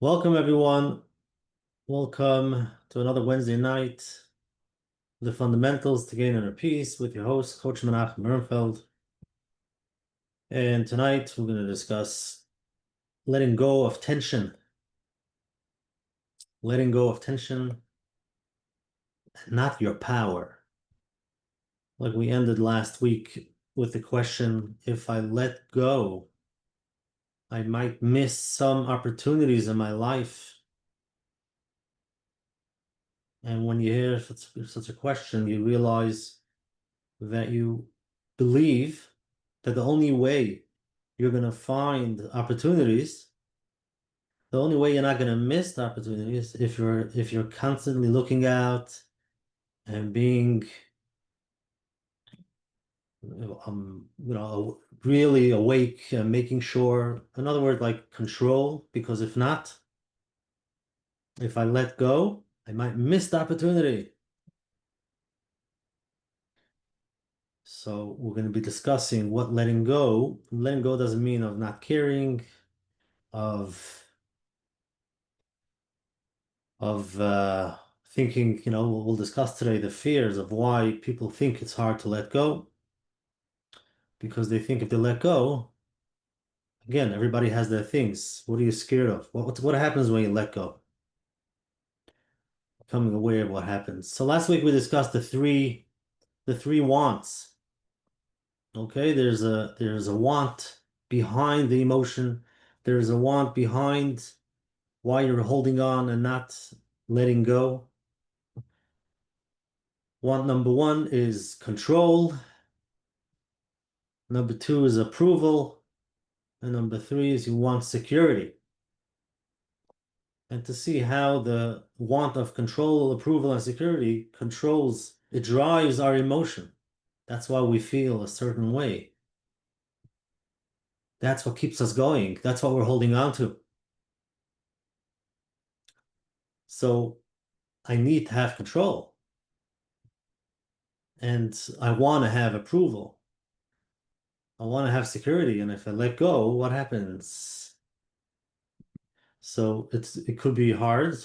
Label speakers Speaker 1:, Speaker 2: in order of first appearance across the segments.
Speaker 1: Welcome, everyone. Welcome to another Wednesday night, The Fundamentals to Gain Inner Peace with your host, Coach Menachem Bernfeld. And tonight we're going to discuss letting go of tension. Letting go of tension, not your power. Like we ended last week with the question, if I let go, I might miss some opportunities in my life. And when you hear such a question, you realize that you believe that the only way you're going to find opportunities, the only way you're not going to miss the opportunities if you're constantly looking out and being really awake and making sure, in other words, like control, because if not, if I let go, I might miss the opportunity. So we're going to be discussing what letting go. Letting go doesn't mean of not caring, of thinking, we'll discuss today the fears of why people think it's hard to let go, because they think if they let go, again, everybody has their things. What are you scared of? What happens when you let go? Becoming aware of what happens. So last week we discussed the three wants. Okay, there's a want behind the emotion. There's a want behind why you're holding on and not letting go. Want number one is control. Number two is approval. And number three is you want security. And to see how the want of control, approval, and security it drives our emotion. That's why we feel a certain way. That's what keeps us going. That's what we're holding on to. So I need to have control. And I want to have approval. I want to have security. And if I let go, what happens? So it could be hard,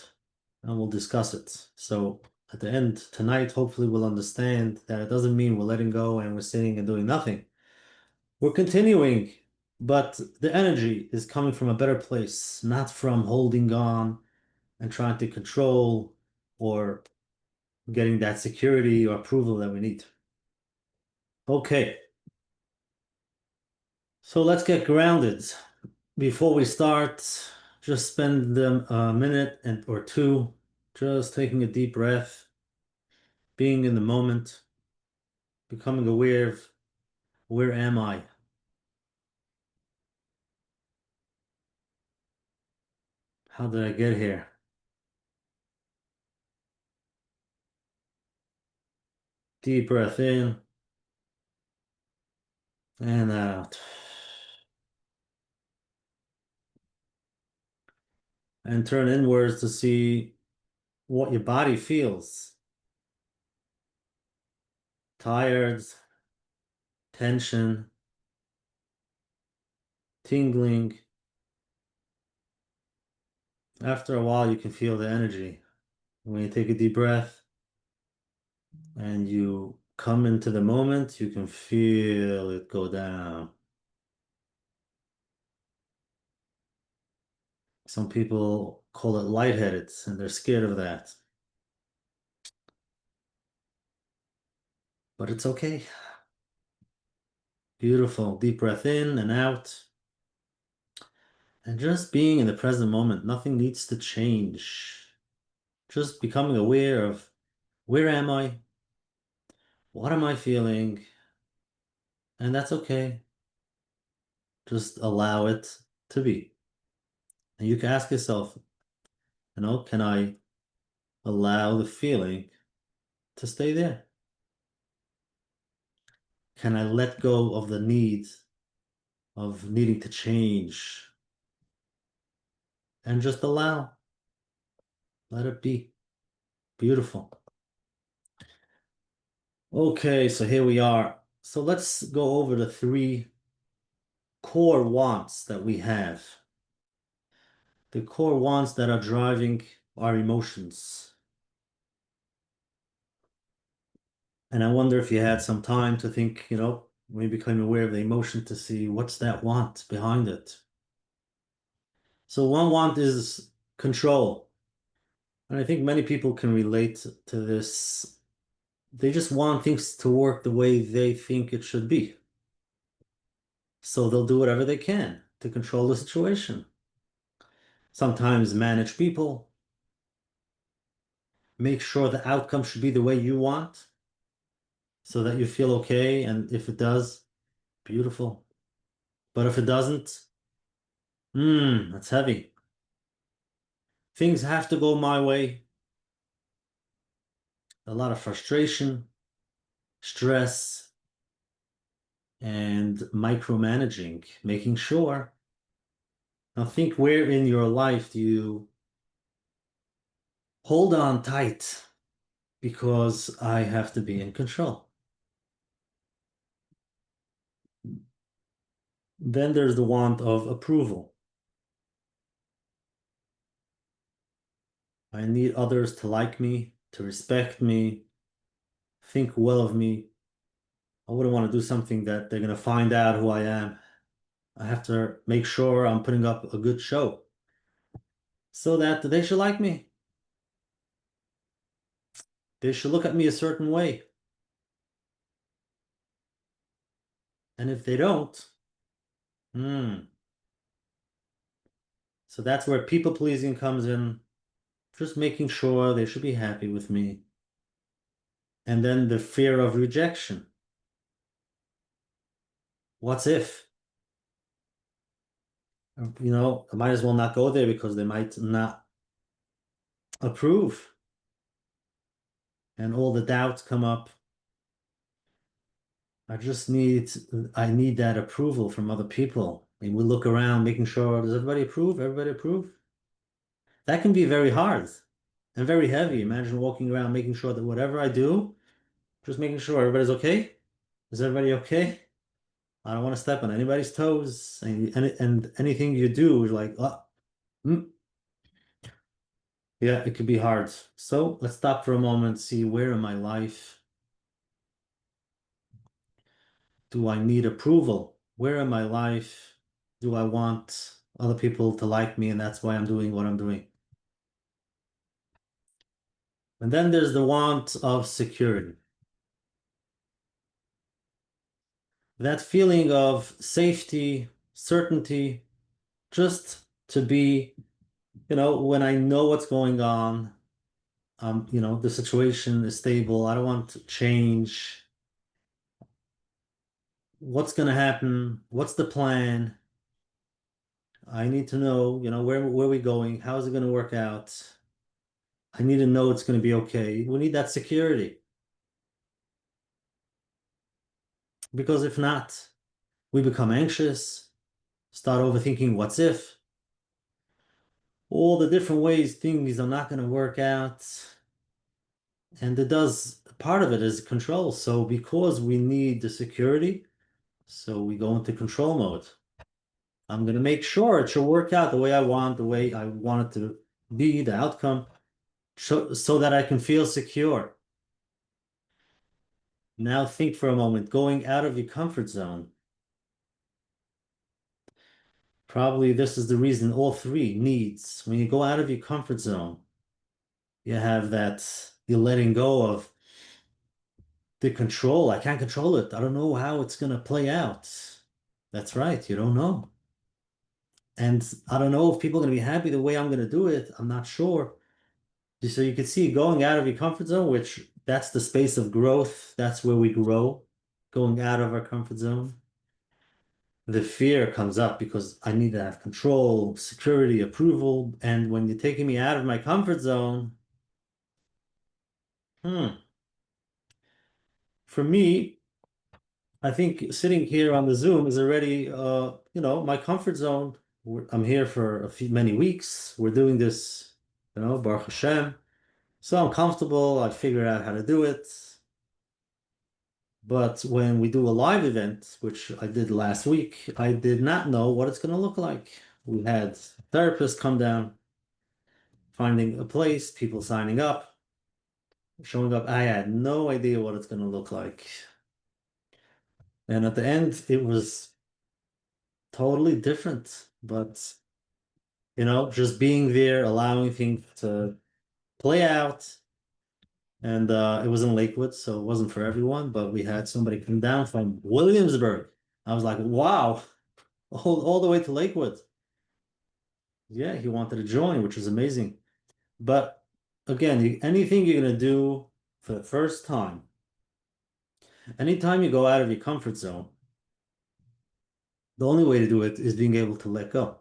Speaker 1: and we'll discuss it. So at the end tonight, hopefully we'll understand that it doesn't mean we're letting go and we're sitting and doing nothing. We're continuing, but the energy is coming from a better place, not from holding on and trying to control or getting that security or approval that we need. Okay, so let's get grounded. Before we start, just spend a minute or two just taking a deep breath, being in the moment, becoming aware of where am I? How did I get here? Deep breath in and out. And turn inwards to see what your body feels. Tired, tension, tingling. After a while, you can feel the energy. When you take a deep breath and you come into the moment, you can feel it go down. Some people call it lightheaded, and they're scared of that. But it's okay. Beautiful. Deep breath in and out. And just being in the present moment, nothing needs to change. Just becoming aware of where am I? What am I feeling? And that's okay. Just allow it to be. And you can ask yourself, can I allow the feeling to stay there? Can I let go of the need of needing to change and just allow? Let it be. Beautiful. Okay, so here we are. So let's go over the three core wants that we have. the core wants that are driving our emotions. And I wonder if you had some time to think, maybe become aware of the emotion to see what's that want behind it. So one want is control. And I think many people can relate to this. They just want things to work the way they think it should be. So they'll do whatever they can to control the situation. Sometimes manage people, make sure the outcome should be the way you want so that you feel okay. And if it does, beautiful. But if it doesn't, that's heavy. Things have to go my way. A lot of frustration, stress, and micromanaging, making sure. Now think, where in your life do you hold on tight because I have to be in control? Then there's the want of approval. I need others to like me, to respect me, think well of me. I wouldn't want to do something that they're going to find out who I am. I have to make sure I'm putting up a good show so that they should like me. They should look at me a certain way. And if they don't, hmm. So that's where people pleasing comes in, just making sure they should be happy with me. And then the fear of rejection. What's if? I might as well not go there because they might not approve. And all the doubts come up. I need that approval from other people. And we look around making sure, does everybody approve? Everybody approve? That can be very hard and very heavy. Imagine walking around making sure that whatever I do, just making sure everybody's okay. Is everybody okay? I don't want to step on anybody's toes. And anything you do is like, oh, mm. Yeah, it could be hard. So let's stop for a moment, see where in my life do I need approval? Where in my life do I want other people to like me, and that's why I'm doing what I'm doing? And then there's the want of security. That feeling of safety, certainty, just to be, when I know what's going on, the situation is stable. I don't want to change. What's going to happen? What's the plan? I need to know, where are we going? How is it going to work out? I need to know it's going to be okay. We need that security because if not, we become anxious, start overthinking what's if, all the different ways things are not going to work out. And part of it is control. So because we need the security, so we go into control mode. I'm going to make sure it should work out the way I want it to be, the outcome, so that I can feel secure. Now think for a moment, going out of your comfort zone. Probably this is the reason all three needs. When you go out of your comfort zone, you have you're letting go of the control. I can't control it. I don't know how it's going to play out. That's right. You don't know. And I don't know if people are going to be happy the way I'm going to do it. I'm not sure. So you can see going out of your comfort zone, which that's the space of growth. That's where we grow, going out of our comfort zone. The fear comes up because I need to have control, security, approval. And when you're taking me out of my comfort zone, hmm, for me, I think sitting here on the Zoom is already, my comfort zone. I'm here for many weeks. We're doing this, Baruch Hashem. So I'm comfortable. I figured out how to do it. But when we do a live event, which I did last week, I did not know what it's going to look like. We had therapists come down, finding a place, people signing up, showing up. I had no idea what it's going to look like. And at the end, it was totally different. But, just being there, allowing things to play out. And it was in Lakewood, so it wasn't for everyone, but we had somebody come down from Williamsburg. I was like, wow, all the way to Lakewood. Yeah, he wanted to join, which was amazing. But again, anything you're going to do for the first time, anytime you go out of your comfort zone, the only way to do it is being able to let go.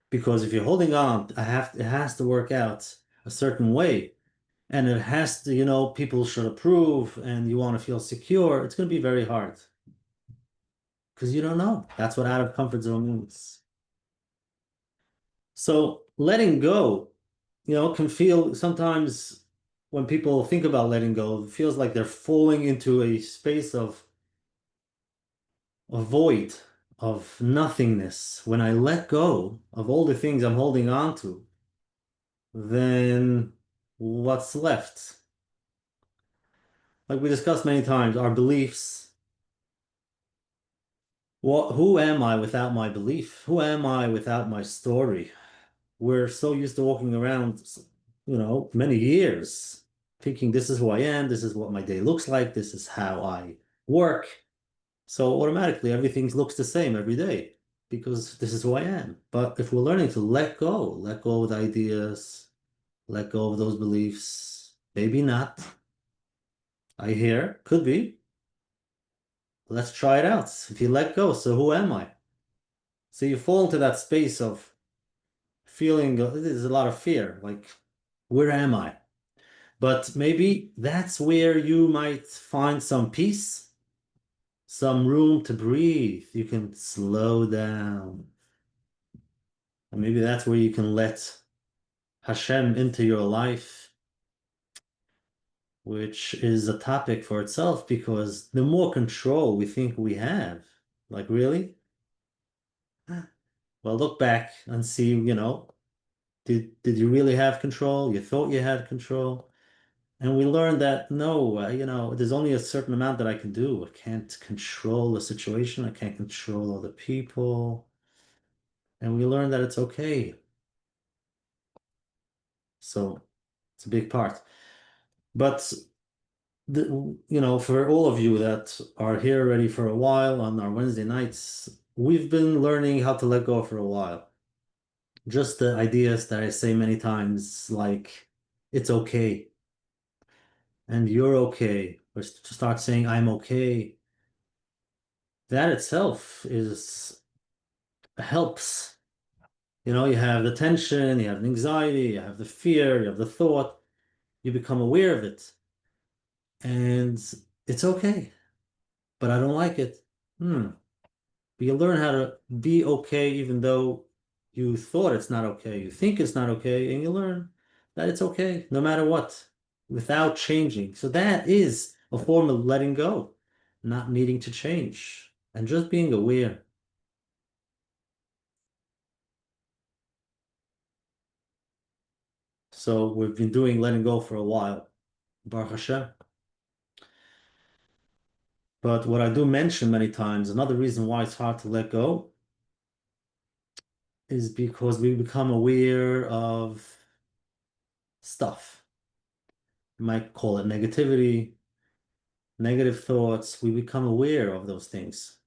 Speaker 1: Because if you're holding on, it has to work out a certain way. And it has to, people should approve and you want to feel secure. It's going to be very hard because you don't know. That's what out of comfort zone means. So letting go, can feel sometimes when people think about letting go, it feels like they're falling into a space of a void, of nothingness. When I let go of all the things I'm holding on to, then what's left? Like we discussed many times, our beliefs. Who am I without my belief? Who am I without my story? We're so used to walking around, many years, thinking this is who I am, this is what my day looks like, this is how I work. So automatically everything looks the same every day because this is who I am. But if we're learning to let go of the ideas, let go of those beliefs, maybe not. I hear, could be. Let's try it out. If you let go, so who am I? So you fall into that space of feeling, there's a lot of fear, like, where am I? But maybe that's where you might find some peace, some room to breathe. You can slow down. And maybe that's where you can let Hashem into your life, which is a topic for itself because the more control we think we have, like really, well, look back and see, did you really have control? You thought you had control. And we learned that no, there's only a certain amount that I can do. I can't control the situation. I can't control other people. And we learned that it's okay. So it's a big part. But for all of you that are here already for a while on our Wednesday nights, we've been learning how to let go for a while. Just the ideas that I say many times, like it's okay and you're okay, or to start saying I'm okay. That itself is helps. You have the tension, you have the anxiety, you have the fear, you have the thought, you become aware of it. And it's okay, but I don't like it. Hmm. But you learn how to be okay even though you thought it's not okay. You think it's not okay, and you learn that it's okay no matter what, without changing. So that is a form of letting go, not needing to change, and just being aware. So we've been doing letting go for a while, Baruch Hashem. But what I do mention many times, another reason why it's hard to let go is because we become aware of stuff. You might call it negativity, negative thoughts. We become aware of those things.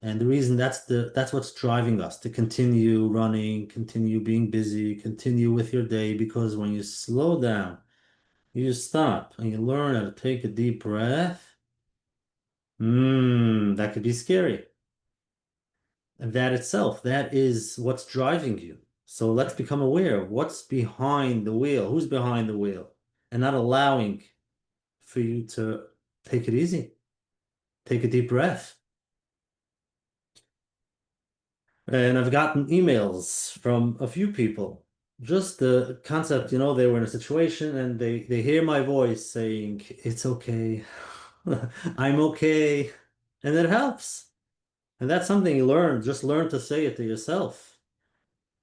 Speaker 1: And the reason that's what's driving us to continue running, continue being busy, continue with your day, because when you slow down, you stop and you learn how to take a deep breath. That could be scary. And that itself, that is what's driving you. So let's become aware of what's behind the wheel, who's behind the wheel, and not allowing for you to take it easy, take a deep breath. And I've gotten emails from a few people. Just the concept, they were in a situation and they hear my voice saying, "It's okay. I'm okay." And it helps. And that's something you learn. Just learn to say it to yourself.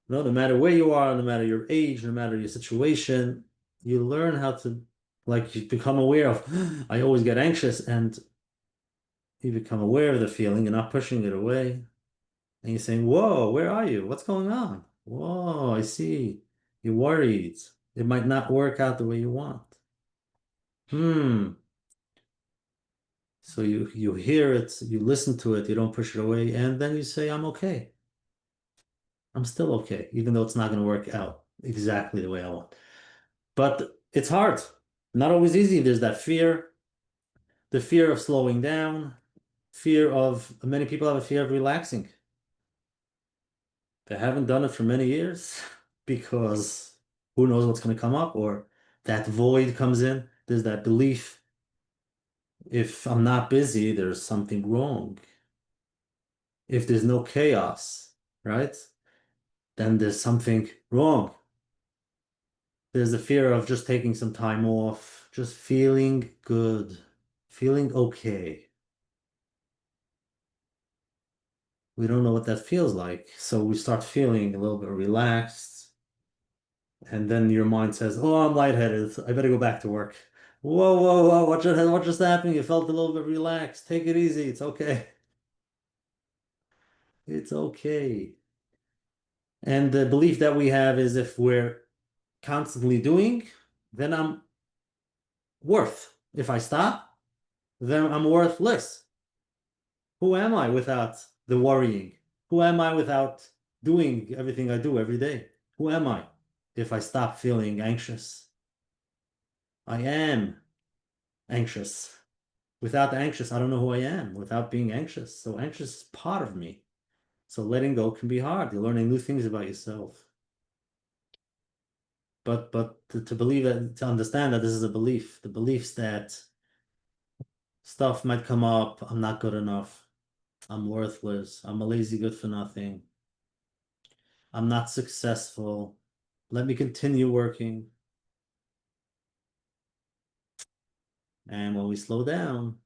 Speaker 1: No matter where you are, no matter your age, no matter your situation, you learn how to, like, you become aware of, I always get anxious, and you become aware of the feeling. You're not pushing it away. And you're saying, whoa, where are you? What's going on? Whoa, I see. You're worried. It might not work out the way you want. Hmm. So you hear it, you listen to it, you don't push it away, and then you say, I'm okay. I'm still okay, even though it's not going to work out exactly the way I want. But it's hard. Not always easy. There's that fear, the fear of slowing down, fear of many people have a fear of relaxing. They haven't done it for many years because who knows what's going to come up, or that void comes in. There's that belief, if I'm not busy, there's something wrong. If there's no chaos, right? Then there's something wrong. There's a fear of just taking some time off, just feeling good, feeling okay. We don't know what that feels like. So we start feeling a little bit relaxed. And then your mind says, oh, I'm lightheaded. I better go back to work. Whoa, whoa, whoa. What just happened? You felt a little bit relaxed. Take it easy. It's okay. It's okay. And the belief that we have is if we're constantly doing, then I'm worth. If I stop, then I'm worthless. Who am I without the worrying? Who am I without doing everything I do every day? Who am I if I stop feeling anxious? I am anxious. Without the anxious, I don't know who I am without being anxious. So anxious is part of me. So letting go can be hard. You're learning new things about yourself. But to believe that, to understand that this is a belief, the beliefs that stuff might come up, I'm not good enough, I'm worthless, I'm a lazy good for nothing, I'm not successful. Let me continue working. And when we slow down,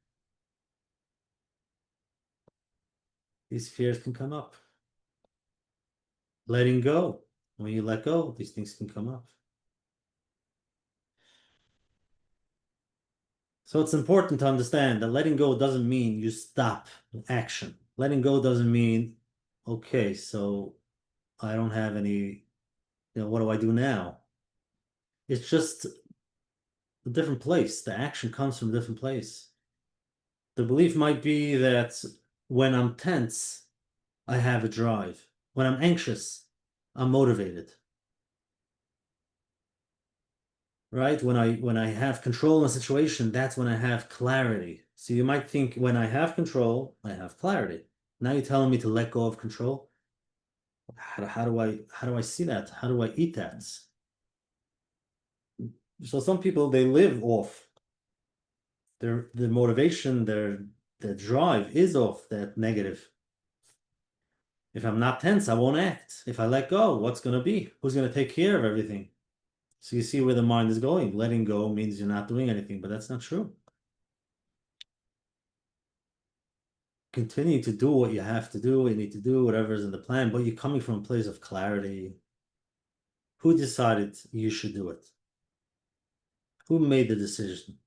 Speaker 1: these fears can come up. Letting go. When you let go, these things can come up. So it's important to understand that letting go doesn't mean you stop action. Letting go doesn't mean, okay, so I don't have any, what do I do now? It's just a different place. The action comes from a different place. The belief might be that when I'm tense, I have a drive. When I'm anxious, I'm motivated. Right? When I have control in a situation, that's when I have clarity. So you might think when I have control, I have clarity. Now you're telling me to let go of control. How do I see that? How do I eat that? So some people they live off their motivation, their drive is off that negative. If I'm not tense, I won't act. If I let go, what's gonna be? Who's gonna take care of everything? So you see where the mind is going. Letting go means you're not doing anything, but that's not true. Continue to do what you have to do, what you need to do, whatever's in the plan, but you're coming from a place of clarity. Who decided you should do it? Who made the decision?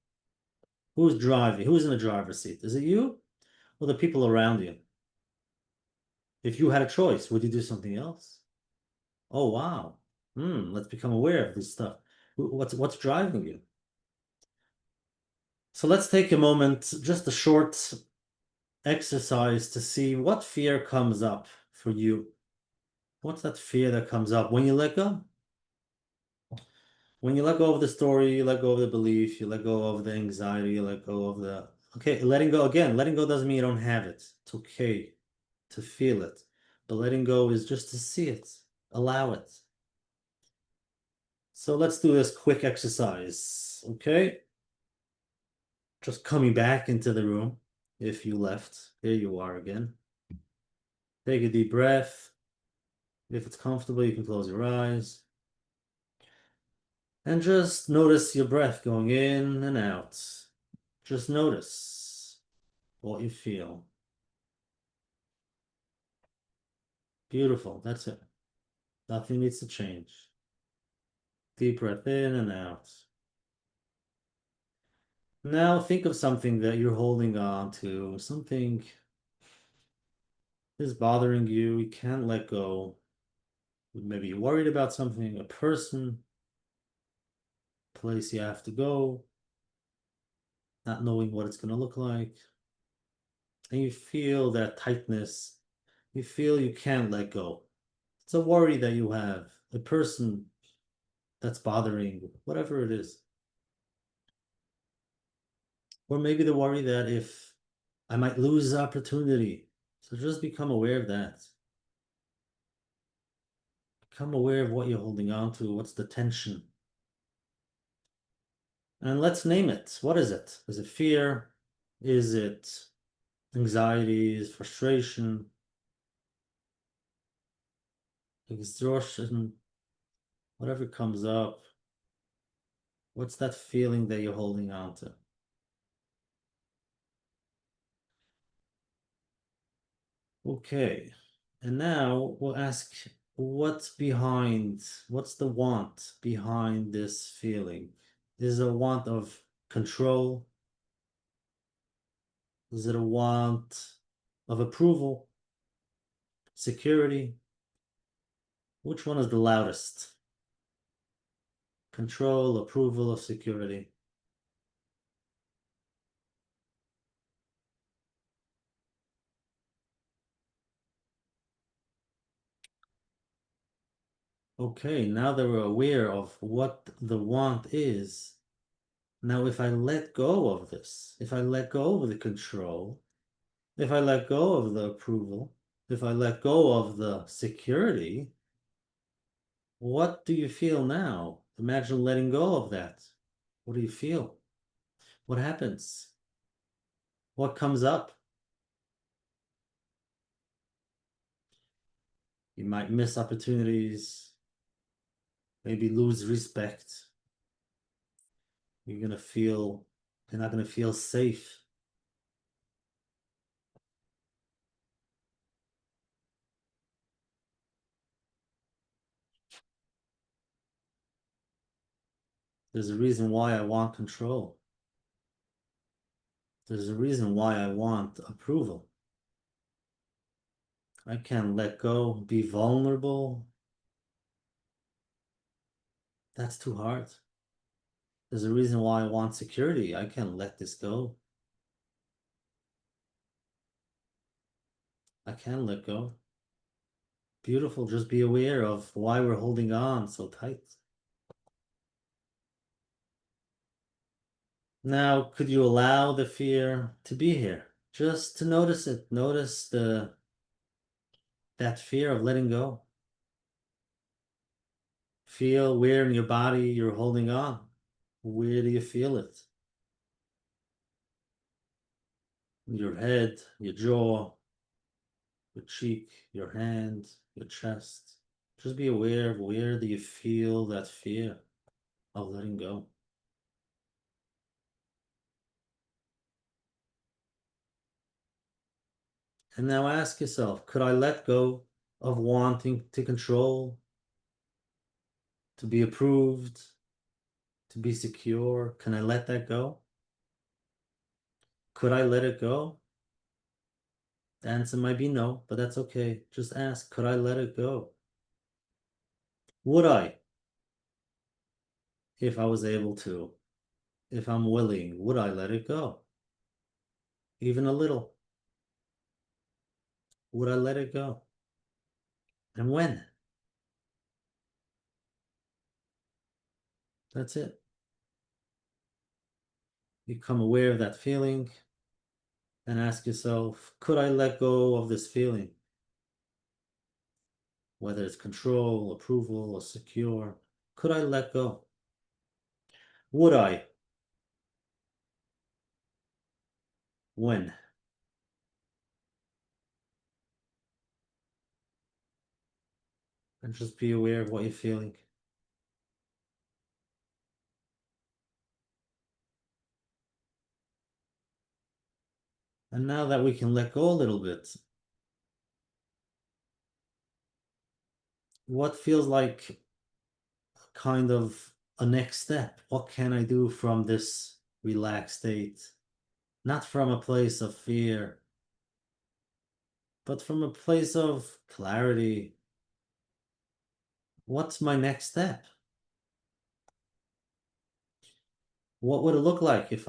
Speaker 1: Who's driving? Who's in the driver's seat? Is it you or the people around you? If you had a choice, would you do something else? Oh, wow. Let's become aware of this stuff. What's driving you? So let's take a moment, just a short exercise to see what fear comes up for you. What's that fear that comes up when you let go? When you let go of the story, you let go of the belief, you let go of the anxiety, you let go of the. Okay, letting go again. Letting go doesn't mean you don't have it. It's okay to feel it. But letting go is just to see it, allow it. So let's do this quick exercise. Okay, just coming back into the room. If you left, here you are again. Take a deep breath. If it's comfortable, you can close your eyes. And just notice your breath going in and out. Just notice what you feel. Beautiful. That's it. Nothing needs to change. Deep breath in and out. Now think of something that you're holding on to, something is bothering you, you can't let go. Maybe you're worried about something, a person, place you have to go, not knowing what it's going to look like. And you feel that tightness. You feel you can't let go. It's a worry that you have, a person that's bothering you, whatever it is. Or maybe the worry that if I might lose the opportunity. So just become aware of that. Become aware of what you're holding on to. What's the tension? And let's name it. What is it? Is it fear? Is it anxiety? Is frustration? Exhaustion? Whatever comes up. What's that feeling that you're holding on to? Okay. And now we'll ask what's behind, what's the want behind this feeling? Is it a want of control? Is it a want of approval? Security? Which one is the loudest? Control, approval, of security. Okay, now that we're aware of what the want is, now if I let go of this, if I let go of the control, if I let go of the approval, if I let go of the security, what do you feel now? Imagine letting go of that. What do you feel? What happens? What comes up? You might miss opportunities, maybe lose respect. You're gonna feel, you're not gonna feel safe. There's a reason why I want control. There's a reason why I want approval. I can't let go, be vulnerable. That's too hard. There's a reason why I want security. I can't let this go. I can't let go. Beautiful. Just be aware of why we're holding on so tight. Now, could you allow the fear to be here? Just to notice it. Notice that fear of letting go. Feel where in your body you're holding on. Where do you feel it? Your head, your jaw, your cheek, your hand, your chest. Just be aware of where do you feel that fear of letting go. And now ask yourself, could I let go of wanting to control, to be approved, to be secure? Can I let that go? Could I let it go? The answer might be no, but that's okay. Just ask, could I let it go? Would I, if I was able to, if I'm willing, would I let it go? Even a little. Would I let it go? And when? That's it. Become aware of that feeling and ask yourself, could I let go of this feeling? Whether it's control, approval, or secure, could I let go? Would I? When? And just be aware of what you're feeling. And now that we can let go a little bit, what feels like kind of a next step? What can I do from this relaxed state? Not from a place of fear, but from a place of clarity. What's my next step? What would it look like if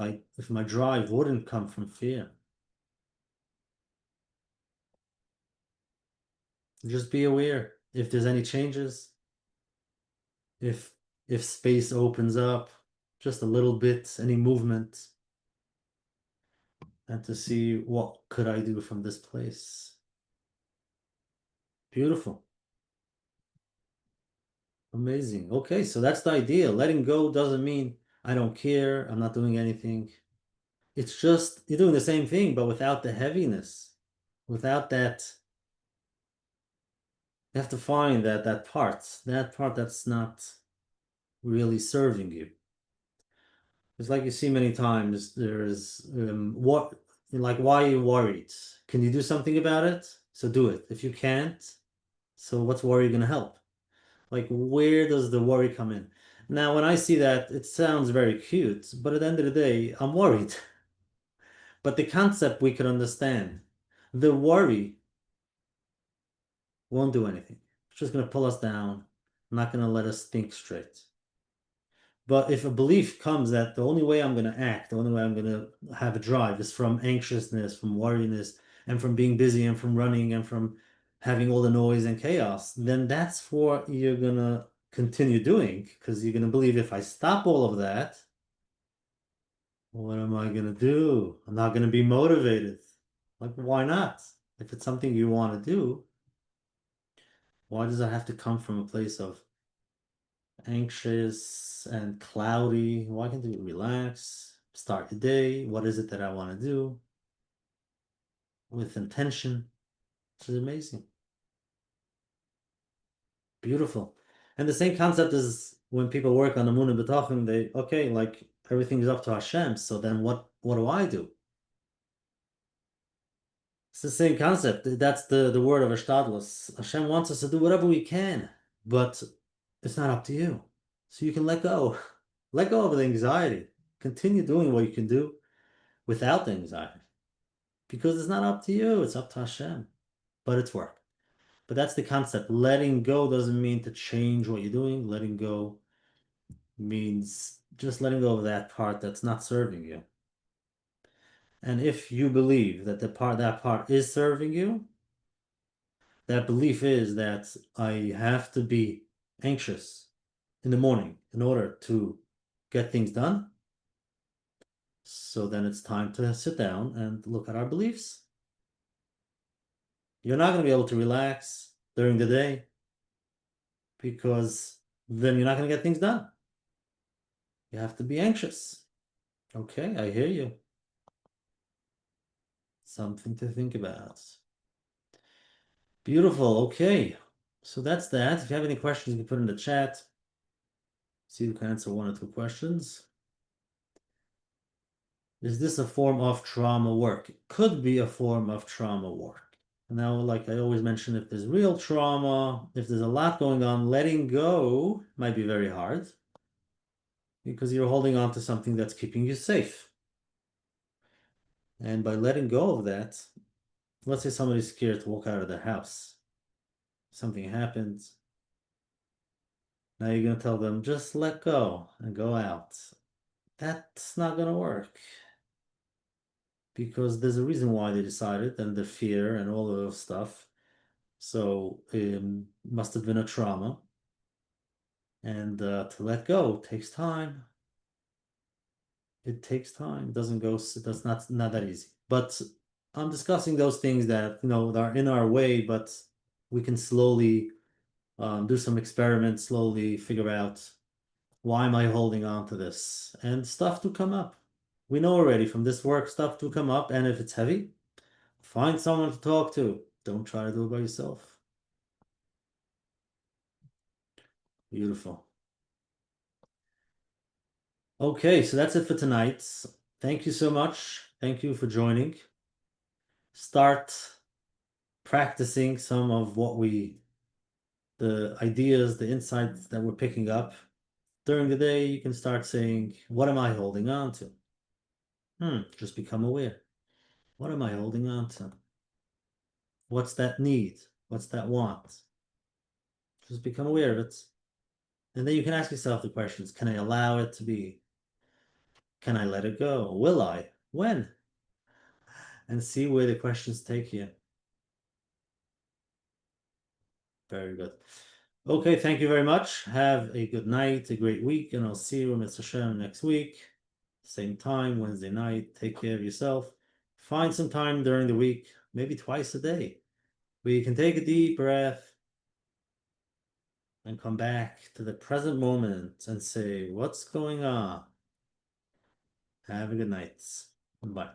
Speaker 1: my drive wouldn't come from fear? Just be aware if there's any changes, if if space opens up just a little bit, any movement, and to see what could I do from this place. Beautiful. Amazing. Okay, so that's the idea. Letting go doesn't mean I don't care, I'm not doing anything. It's just you're doing the same thing, but without the heaviness, without that. You have to find that part that's not really serving you. It's like you see many times. There's what like why are you worried? Can you do something about it? So do it. If you can't, so what's worry gonna help? Like where does the worry come in? Now, when I see that, it sounds very cute, but at the end of the day, I'm worried. But the concept we could understand. The worry won't do anything. It's just gonna pull us down, not gonna let us think straight. But if a belief comes that the only way I'm going to act, the only way I'm going to have a drive is from anxiousness, from worriness, and from being busy and from running and from having all the noise and chaos, then that's what you're going to continue doing because you're going to believe if I stop all of that, what am I going to do? I'm not going to be motivated. Like, why not? If it's something you want to do, why does it have to come from a place of anxious and cloudy? Why can't you relax? Start the day. What is it that I want to do with intention? Which is amazing. Beautiful. And the same concept is when people work on the moon and B'tachim, they, okay, like everything is up to Hashem. So then what do I do? It's the same concept. That's the word of Ashtadlis. Hashem wants us to do whatever we can, but it's not up to you. So you can let go. Let go of the anxiety. Continue doing what you can do without the anxiety. Because it's not up to you, it's up to Hashem. But it's work. But that's the concept. Letting go doesn't mean to change what you're doing. Letting go means just letting go of that part that's not serving you. And if you believe that that part is serving you, that belief is that I have to be anxious in the morning in order to get things done. So then it's time to sit down and look at our beliefs. You're not going to be able to relax during the day because then you're not going to get things done. You have to be anxious. Okay, I hear you. Something to think about. Beautiful. Okay. So that's that. If you have any questions, you can put in the chat. See if you can answer one or two questions. Is this a form of trauma work? It could be a form of trauma work. Now, like I always mention, if there's real trauma, if there's a lot going on, letting go might be very hard because you're holding on to something that's keeping you safe. And by letting go of that, let's say somebody's scared to walk out of their house. Something happens. Now you're going to tell them, just let go and go out. That's not going to work because there's a reason why they decided and the fear and all of those stuff. So it must have been a trauma. And to let go takes time. It takes time. It doesn't go, that's not that easy. But I'm discussing those things that, are in our way, but we can slowly do some experiments, slowly figure out why am I holding on to this? And stuff to come up. We know already from this work, stuff to come up. And if it's heavy, find someone to talk to. Don't try to do it by yourself. Beautiful. Okay, so that's it for tonight. Thank you so much. Thank you for joining. Start practicing some of what we the ideas, the insights that we're picking up during the day, you can start saying, what am I holding on to? Just become aware. What am I holding on to? What's that need? What's that want? Just become aware of it. And then you can ask yourself the questions. Can I allow it to be? Can I let it go? Will I? When? And see where the questions take you. Very good. Okay, thank you very much. Have a good night, a great week, and I'll see you, Mr. Shem, next week. Same time, Wednesday night. Take care of yourself. Find some time during the week, maybe twice a day, where you can take a deep breath and come back to the present moment and say, what's going on? Have a good night. Bye.